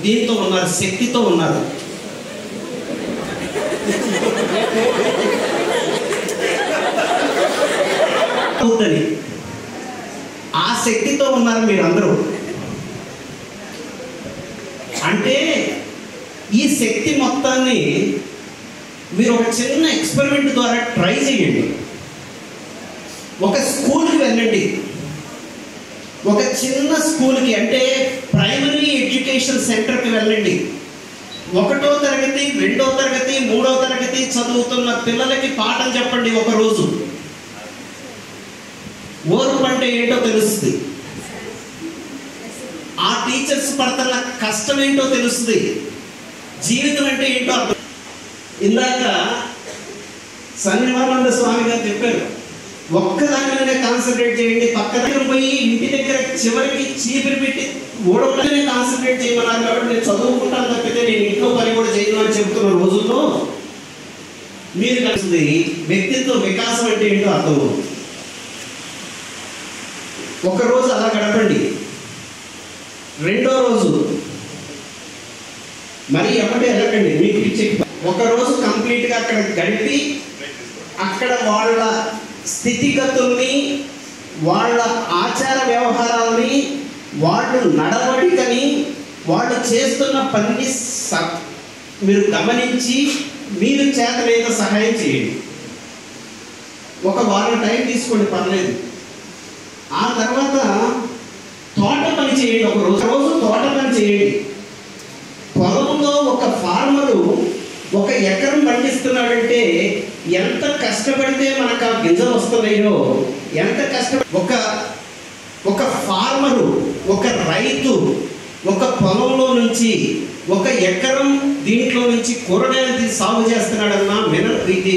దీంతో ఉన్నారు, శక్తితో ఉన్నారు. ఆ శక్తితో ఉన్నారు మీరందరూ. అంటే ఈ శక్తి మొత్తాన్ని మీరు ఒక చిన్న ఎక్స్పెరిమెంట్ ద్వారా ట్రై చేయండి. ఒక స్కూల్కి వెళ్ళండి, ఒక చిన్న స్కూల్కి, అంటే ప్రైమరీ ఎడ్యుకేషన్ సెంటర్కి వెళ్ళండి. 1వ తరగతి 2వ తరగతి 3వ తరగతి చదువుతున్న పిల్లలకి పాఠం చెప్పండి. ఒకరోజు ఓర్పు అంటే ఏంటో తెలుస్తుంది, ఆ టీచర్స్ పడుతున్న కష్టం ఏంటో తెలుస్తుంది, జీవితం అంటే ఏంటో అర్థం. ఇందాక సన్నివానంద స్వామి గారు చెప్పారు, ఒక్కదానిలోనే కాన్సన్ట్రేట్ చేయండి. పక్క దగ్గర పోయి ఇంటి దగ్గర చివరికి చీపిరి పెట్టి ఓడవటనే కాన్సన్ట్రేట్ చేయమన్నారు. కాబట్టి నేను చదువుకుంటాను తప్పితే నేను ఇంట్లో పని కూడా చేయను అని చెబుతున్న రోజుల్లో మీరు కలిసింది వ్యక్తిత్వ వికాసం అంటే ఏంటో అర్థం. ఒకరోజు అలా గడపండి. 2వ రోజు మరి ఎప్పటి వెళ్ళకండి, మీకు పిచ్చి. ఒకరోజు కంప్లీట్గా అక్కడ గడిపి అక్కడ వాళ్ళ స్థితిగతుల్ని, వాళ్ళ ఆచార వ్యవహారాలని, వాళ్ళు నడవడికని, వాళ్ళు చేస్తున్న పని మీరు గమనించి మీరు చేతనైన సహాయం చేయండి. ఒక వారం టైం తీసుకోండి, పర్లేదు. ఆ తర్వాత తోట పని చేయండి. ఒక రోజు తోట పని చేయండి. పొలంలో ఒక ఫార్మరు 1 ఎకరం పండిస్తున్నాడంటే ఎంత కష్టపడితే మనకు ఆ గింజలు వస్తున్నాయో, ఎంత ఒక ఫార్మరు, ఒక రైతు ఒక పొలంలో నుంచి 1 ఎకరం దీంట్లో నుంచి కూరగాయలు సాగు చేస్తున్నాడన్నా ఇది